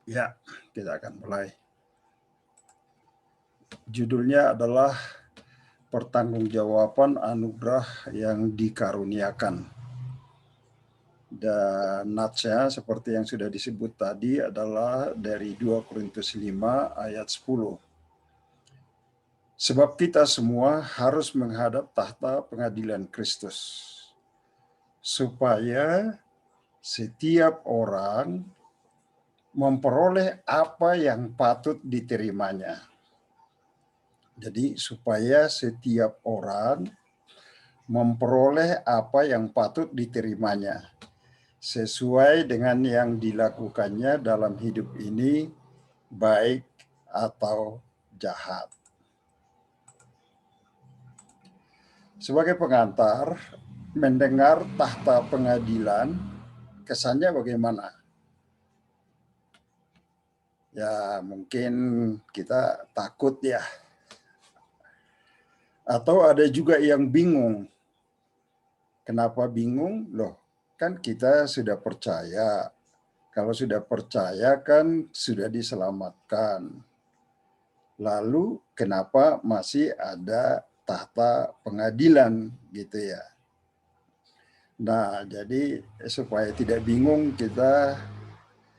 Ya, kita akan mulai. Judulnya adalah Pertanggungjawaban Anugerah yang Dikaruniakan. Dan natsnya seperti yang sudah disebut tadi adalah dari 2 Korintus 5 ayat 10. Sebab kita semua harus menghadap tahta pengadilan Kristus, supaya setiap orang memperoleh apa yang patut diterimanya. Jadi supaya setiap orang memperoleh apa yang patut diterimanya, sesuai dengan yang dilakukannya dalam hidup ini, baik atau jahat. Sebagai pengantar, mendengar tahta pengadilan, kesannya bagaimana? Ya, mungkin kita takut ya. Atau ada juga yang bingung. Kenapa bingung? Loh, kan kita sudah percaya. Kalau sudah percaya kan sudah diselamatkan. Lalu kenapa masih ada tahta pengadilan gitu ya. Nah, jadi supaya tidak bingung kita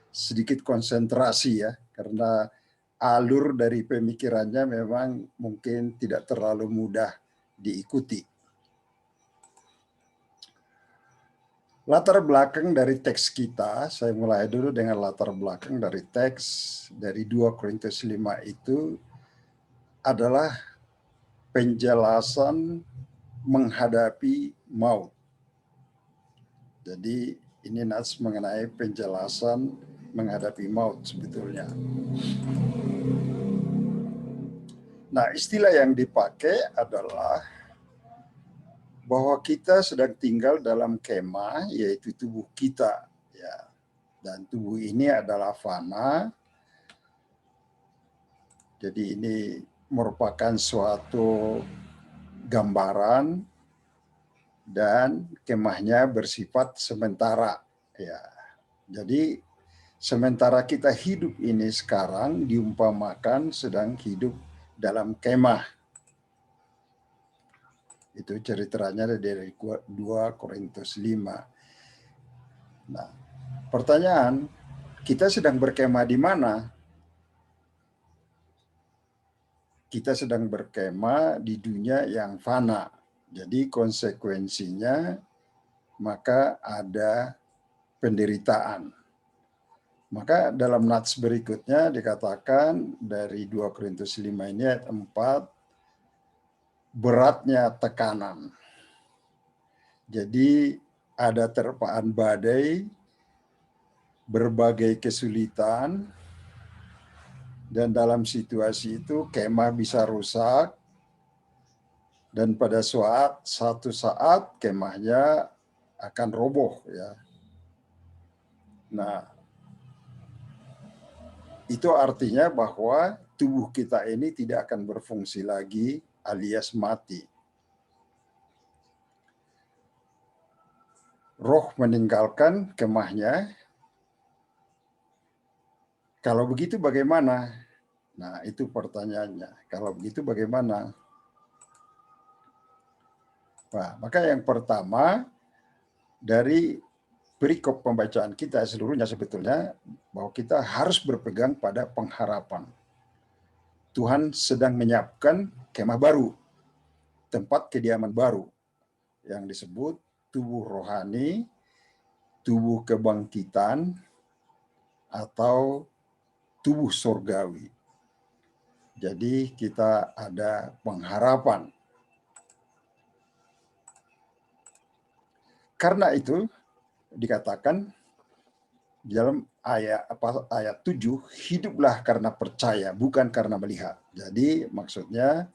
sedikit konsentrasi ya, karena alur dari pemikirannya memang mungkin tidak terlalu mudah diikuti. Latar belakang dari teks kita, saya mulai dulu dengan latar belakang dari teks dari 2 Korintus 5 itu adalah penjelasan menghadapi maut. Jadi ini nas mengenai penjelasan menghadapi maut sebetulnya. Nah, istilah yang dipakai adalah bahwa kita sedang tinggal dalam kemah, yaitu tubuh kita, ya. Dan tubuh ini adalah fana. Jadi ini merupakan suatu gambaran dan kemahnya bersifat sementara, ya. Jadi sementara kita hidup ini sekarang diumpamakan sedang hidup dalam kemah. Itu ceritanya dari 2 Korintus 5. Nah, pertanyaan, kita sedang berkemah di mana? Kita sedang berkemah di dunia yang fana. Jadi konsekuensinya maka ada penderitaan. Maka dalam nats berikutnya dikatakan dari 2 Korintus 5 ini ayat 4, beratnya tekanan. Jadi ada terpaan badai, berbagai kesulitan, dan dalam situasi itu kemah bisa rusak, dan pada suatu saat kemahnya akan roboh ya. Nah, itu artinya bahwa tubuh kita ini tidak akan berfungsi lagi alias mati. Roh meninggalkan kemahnya. Kalau begitu bagaimana? Nah, itu pertanyaannya. Kalau begitu bagaimana? Nah, maka yang pertama dari perikop pembacaan kita seluruhnya sebetulnya bahwa kita harus berpegang pada pengharapan. Tuhan sedang menyiapkan kemah baru, tempat kediaman baru yang disebut tubuh rohani, tubuh kebangkitan, atau tubuh surgawi. Jadi kita ada pengharapan. Karena itu dikatakan dalam ayat 7, hiduplah karena percaya, bukan karena melihat. Jadi maksudnya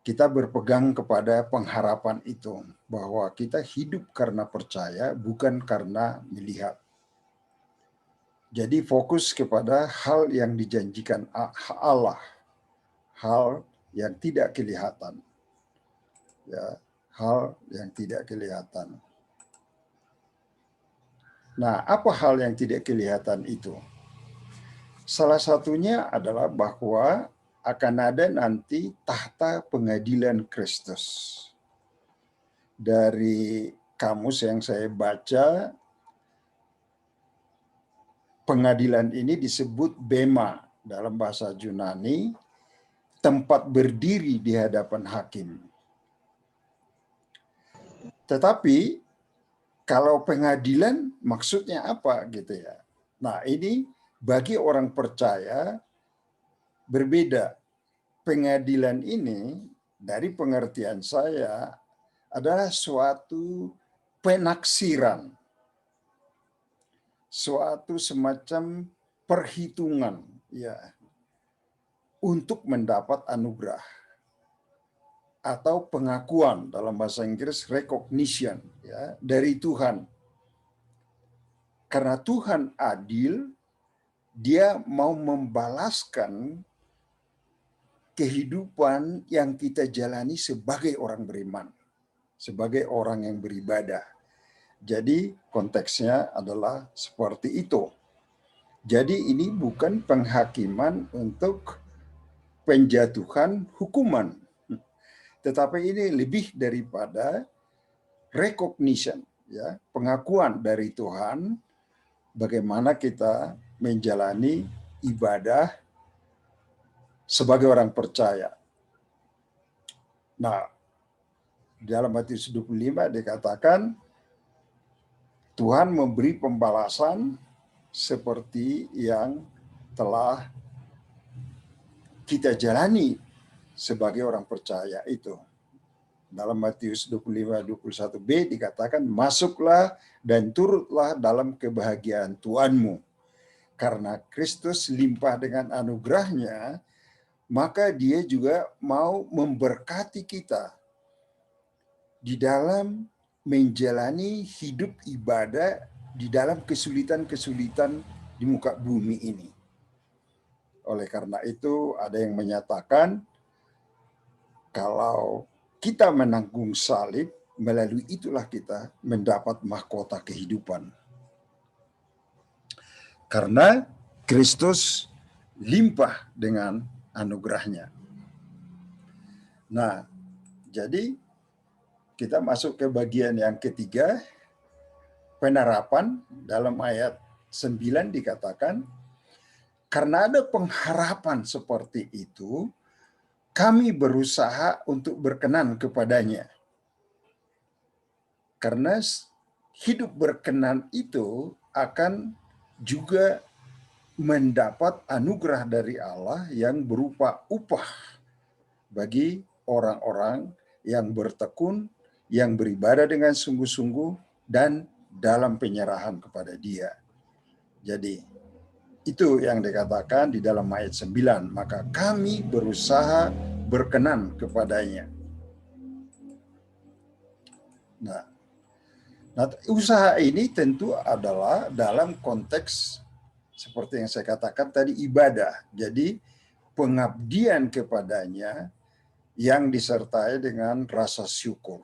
kita berpegang kepada pengharapan itu, bahwa kita hidup karena percaya, bukan karena melihat. Jadi fokus kepada hal yang dijanjikan Allah, hal yang tidak kelihatan. Ya, hal yang tidak kelihatan. Nah, apa hal yang tidak kelihatan itu? Salah satunya adalah bahwa akan ada nanti tahta pengadilan Kristus. Dari kamus yang saya baca, pengadilan ini disebut bema dalam bahasa Yunani, tempat berdiri di hadapan hakim. Tetapi kalau pengadilan maksudnya apa gitu ya. Nah, ini bagi orang percaya berbeda. Pengadilan ini dari pengertian saya adalah suatu penaksiran, suatu semacam perhitungan ya untuk mendapat anugerah atau pengakuan, dalam bahasa Inggris recognition ya, dari Tuhan. Karena Tuhan adil, Dia mau membalaskan kehidupan yang kita jalani sebagai orang beriman, sebagai orang yang beribadah. Jadi konteksnya adalah seperti itu. Jadi ini bukan penghakiman untuk penjatuhan hukuman, tetapi ini lebih daripada recognition, ya, pengakuan dari Tuhan bagaimana kita menjalani ibadah sebagai orang percaya. Nah, dalam Matius 25 dikatakan Tuhan memberi pembalasan seperti yang telah kita jalani sebagai orang percaya itu. Dalam Matius 25:21b dikatakan, masuklah dan turutlah dalam kebahagiaan Tuhanmu. Karena Kristus limpah dengan anugerahnya, maka Dia juga mau memberkati kita di dalam menjalani hidup ibadah di dalam kesulitan-kesulitan di muka bumi ini. Oleh karena itu, ada yang menyatakan kalau kita menanggung salib, melalui itulah kita mendapat mahkota kehidupan. Karena Kristus limpah dengan anugerahnya. Nah, jadi kita masuk ke bagian yang ketiga, penerapan. Dalam ayat 9 dikatakan, karena ada pengharapan seperti itu, kami berusaha untuk berkenan kepadanya. Karena hidup berkenan itu akan juga mendapat anugerah dari Allah yang berupa upah bagi orang-orang yang bertekun, yang beribadah dengan sungguh-sungguh, dan dalam penyerahan kepada Dia. Jadi, itu yang dikatakan di dalam ayat 9, maka kami berusaha berkenan kepadanya. Nah, usaha ini tentu adalah dalam konteks seperti yang saya katakan tadi, ibadah. Jadi pengabdian kepadanya yang disertai dengan rasa syukur.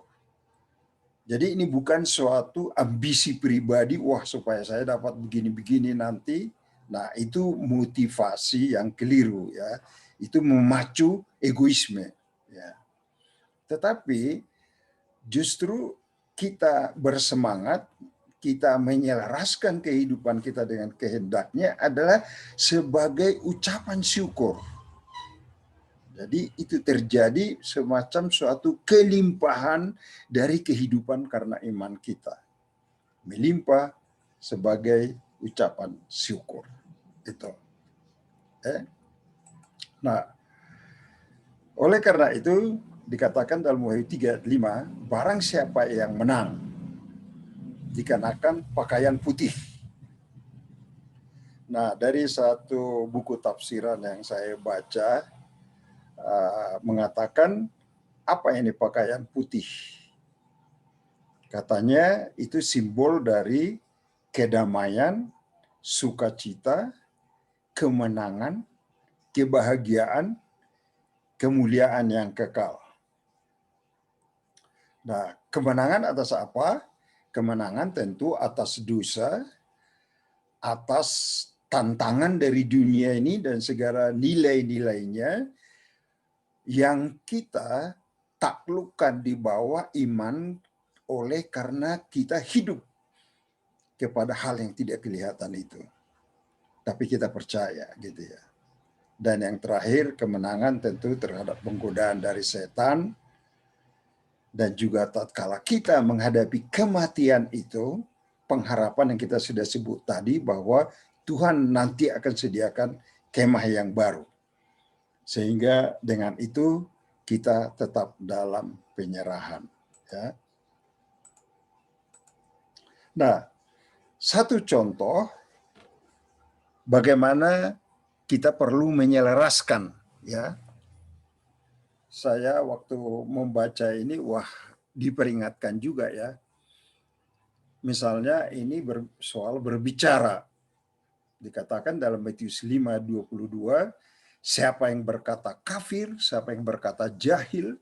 Jadi ini bukan suatu ambisi pribadi, wah supaya saya dapat begini-begini nanti. Nah, itu motivasi yang keliru ya. Itu memacu egoisme ya. Tetapi justru kita bersemangat, kita menyelaraskan kehidupan kita dengan kehendaknya adalah sebagai ucapan syukur. Jadi itu terjadi semacam suatu kelimpahan dari kehidupan karena iman kita. Melimpah sebagai ucapan syukur. Itu. Nah, oleh karena itu dikatakan dalam Wahyu 3:5, barang siapa yang menang dikenakan pakaian putih. Nah, dari satu buku tafsiran yang saya baca mengatakan apa ini pakaian putih? Katanya itu simbol dari kedamaian, sukacita, kemenangan, kebahagiaan, kemuliaan yang kekal. Nah, kemenangan atas apa? Kemenangan tentu atas dosa, atas tantangan dari dunia ini dan segala nilai-nilainya yang kita taklukkan di bawah iman oleh karena kita hidup kepada hal yang tidak kelihatan itu. Tapi kita percaya gitu ya. Dan yang terakhir, kemenangan tentu terhadap penggodaan dari setan. Dan juga tatkala kita menghadapi kematian itu, pengharapan yang kita sudah sebut tadi bahwa Tuhan nanti akan sediakan kemah yang baru. Sehingga dengan itu kita tetap dalam penyerahan. Ya. Nah, satu contoh bagaimana kita perlu menyelaraskan, ya. Saya waktu membaca ini, wah, diperingatkan juga ya. Misalnya ini soal berbicara. Dikatakan dalam Matius 5:22, siapa yang berkata kafir, siapa yang berkata jahil,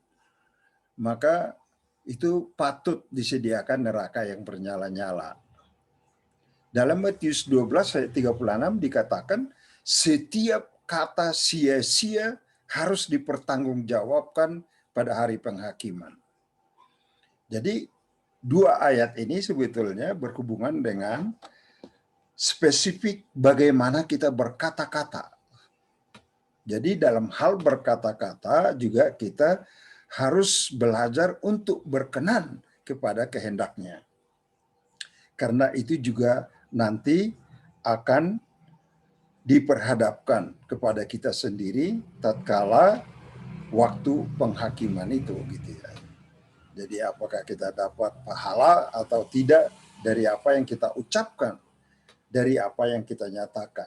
maka itu patut disediakan neraka yang bernyala-nyala. Dalam Matius 12 ayat 36 dikatakan, setiap kata sia-sia harus dipertanggungjawabkan pada hari penghakiman. Jadi dua ayat ini sebetulnya berhubungan dengan spesifik bagaimana kita berkata-kata. Jadi dalam hal berkata-kata juga kita harus belajar untuk berkenan kepada kehendaknya. Karena itu juga nanti akan diperhadapkan kepada kita sendiri tatkala waktu penghakiman itu gitu ya. Jadi apakah kita dapat pahala atau tidak dari apa yang kita ucapkan, dari apa yang kita nyatakan.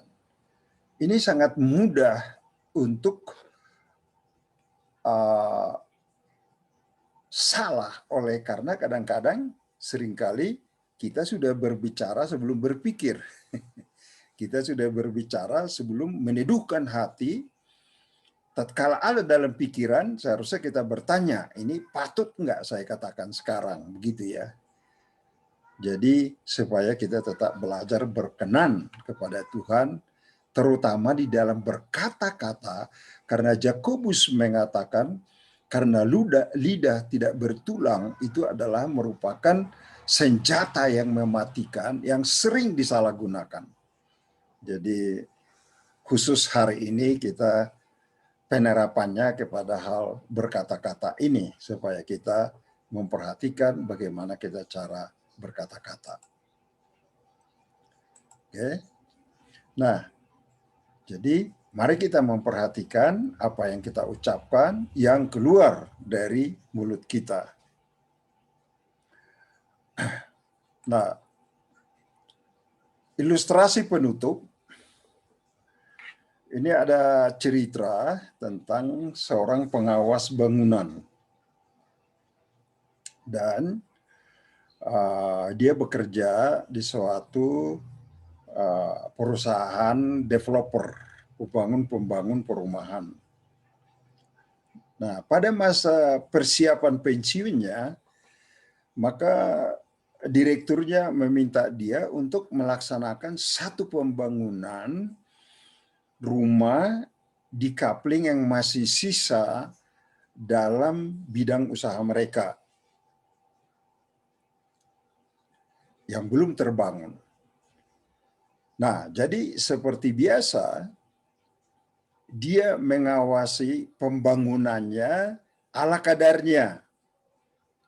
Ini sangat mudah untuk salah oleh karena kadang-kadang seringkali kita sudah berbicara sebelum berpikir. Kita sudah berbicara sebelum meneduhkan hati. Tatkala ada dalam pikiran, seharusnya kita bertanya, ini patut nggak saya katakan sekarang, begitu ya. Jadi supaya kita tetap belajar berkenan kepada Tuhan, terutama di dalam berkata-kata, karena Yakobus mengatakan, karena lidah tidak bertulang itu adalah merupakan senjata yang mematikan, yang sering disalahgunakan. Jadi khusus hari ini kita penerapannya kepada hal berkata-kata ini supaya kita memperhatikan bagaimana kita cara berkata-kata. Oke. Nah, jadi mari kita memperhatikan apa yang kita ucapkan yang keluar dari mulut kita. Nah, ilustrasi penutup ini ada cerita tentang seorang pengawas bangunan. Dan dia bekerja di suatu perusahaan developer, pembangun perumahan. Nah, pada masa persiapan pensiunnya, maka direkturnya meminta dia untuk melaksanakan satu pembangunan rumah di coupling yang masih sisa dalam bidang usaha mereka yang belum terbangun. Nah, jadi seperti biasa, dia mengawasi pembangunannya ala kadarnya.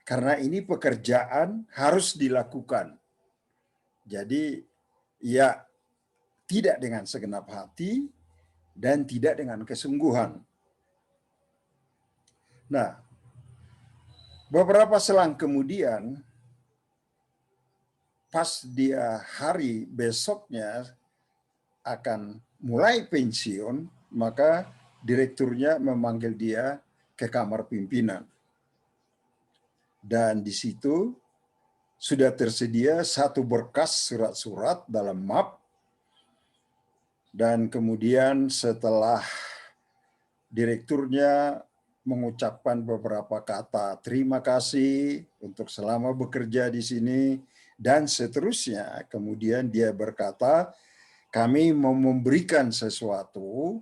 Karena ini pekerjaan harus dilakukan. Jadi, ya tidak dengan segenap hati dan tidak dengan kesungguhan. Nah, beberapa selang kemudian, pas dia hari besoknya akan mulai pensiun, maka direkturnya memanggil dia ke kamar pimpinan. Dan di situ sudah tersedia satu berkas surat-surat dalam map. Dan kemudian setelah direkturnya mengucapkan beberapa kata terima kasih untuk selama bekerja di sini dan seterusnya, kemudian dia berkata, kami mau memberikan sesuatu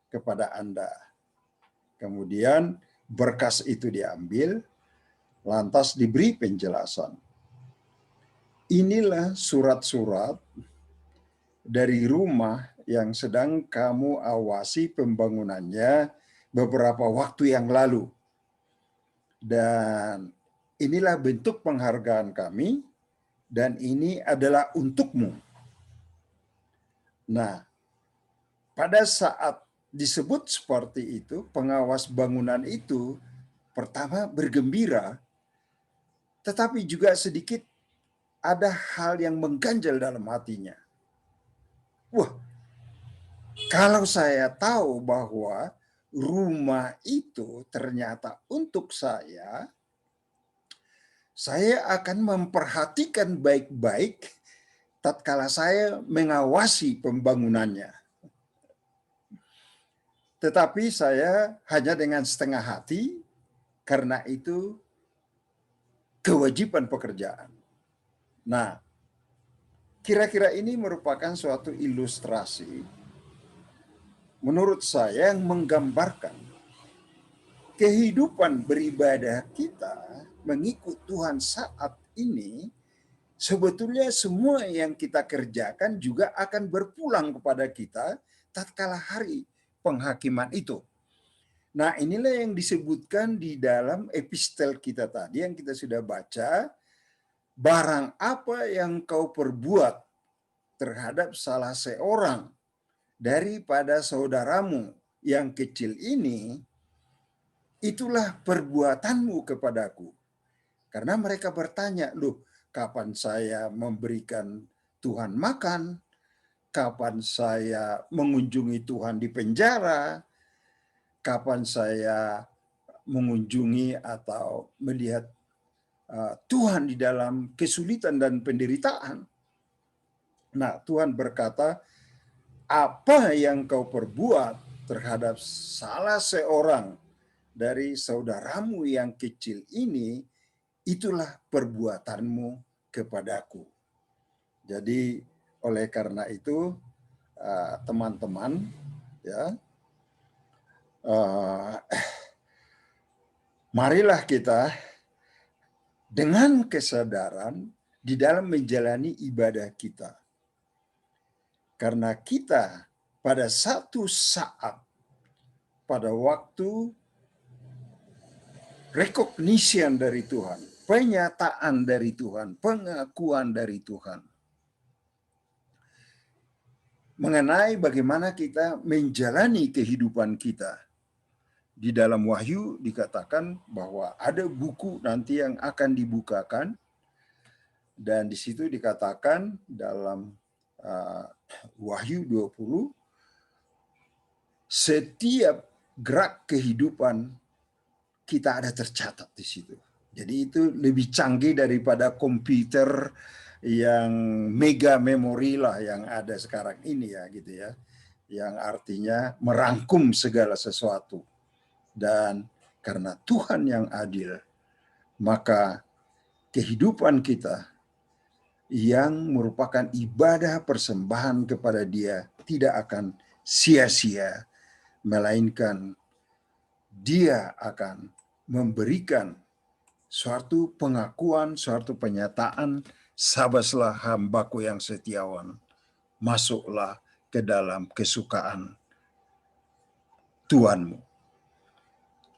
kepada Anda. Kemudian berkas itu diambil, lantas diberi penjelasan. Inilah surat-surat dari rumah yang sedang kamu awasi pembangunannya beberapa waktu yang lalu. Dan inilah bentuk penghargaan kami, dan ini adalah untukmu. Nah, pada saat disebut seperti itu, pengawas bangunan itu pertama bergembira, tetapi juga sedikit ada hal yang mengganjal dalam hatinya. Wah, kalau saya tahu bahwa rumah itu ternyata untuk saya akan memperhatikan baik-baik tatkala saya mengawasi pembangunannya. Tetapi saya hanya dengan setengah hati, karena itu kewajiban pekerjaan. Nah, kira-kira ini merupakan suatu ilustrasi menurut saya yang menggambarkan kehidupan beribadah kita mengikut Tuhan saat ini. Sebetulnya semua yang kita kerjakan juga akan berpulang kepada kita tatkala hari penghakiman itu. Nah, inilah yang disebutkan di dalam epistel kita tadi yang kita sudah baca. Barang apa yang kau perbuat terhadap salah seorang daripada saudaramu yang kecil ini, itulah perbuatanmu kepadaku. Karena mereka bertanya, loh, kapan saya memberikan Tuhan makan? Kapan saya mengunjungi Tuhan di penjara? Kapan saya mengunjungi atau melihat Tuhan di dalam kesulitan dan penderitaan? Nah, Tuhan berkata, apa yang kau perbuat terhadap salah seorang dari saudaramu yang kecil ini, itulah perbuatanmu kepadaku. Jadi oleh karena itu teman-teman, ya, marilah kita dengan kesadaran di dalam menjalani ibadah kita. Karena kita pada satu saat, pada waktu recognition dari Tuhan, penyataan dari Tuhan, pengakuan dari Tuhan, mengenai bagaimana kita menjalani kehidupan kita. Di dalam Wahyu dikatakan bahwa ada buku nanti yang akan dibukakan, dan di situ dikatakan dalam Wahyu 20, setiap gerak kehidupan kita ada tercatat di situ. Jadi itu lebih canggih daripada komputer yang mega memori lah yang ada sekarang ini, ya gitu ya. Yang artinya merangkum segala sesuatu. Dan karena Tuhan yang adil, maka kehidupan kita yang merupakan ibadah persembahan kepada Dia tidak akan sia-sia, melainkan Dia akan memberikan suatu pengakuan, suatu penyataan, sabaslah hambaku yang setiawan, masuklah ke dalam kesukaan Tuhanmu.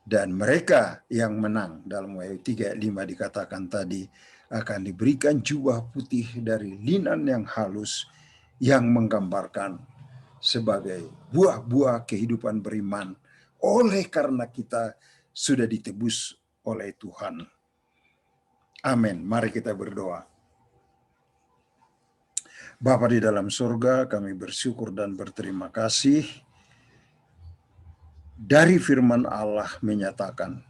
Dan mereka yang menang, dalam Wahyu 3:5 dikatakan tadi, akan diberikan jubah putih dari linan yang halus yang menggambarkan sebagai buah-buah kehidupan beriman oleh karena kita sudah ditebus oleh Tuhan. Amin. Mari kita berdoa. Bapa di dalam surga, kami bersyukur dan berterima kasih. Dari firman Allah menyatakan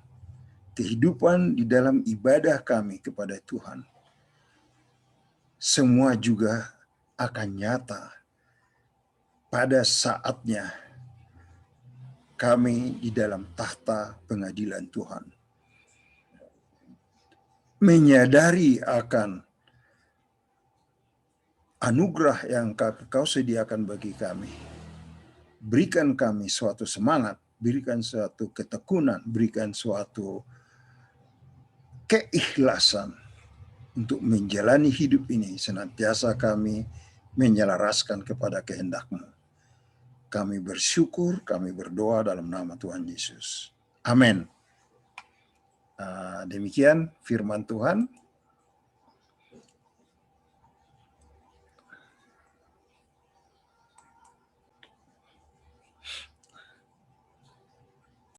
kehidupan di dalam ibadah kami kepada Tuhan semua juga akan nyata pada saatnya kami di dalam tahta pengadilan Tuhan. Menyadari akan anugerah yang Kau sediakan bagi kami. Berikan kami suatu semangat, berikan suatu ketekunan, berikan suatu keikhlasan untuk menjalani hidup ini. Senantiasa kami menyelaraskan kepada kehendak-Mu. Kami bersyukur, kami berdoa dalam nama Tuhan Yesus. Amin. Demikian firman Tuhan.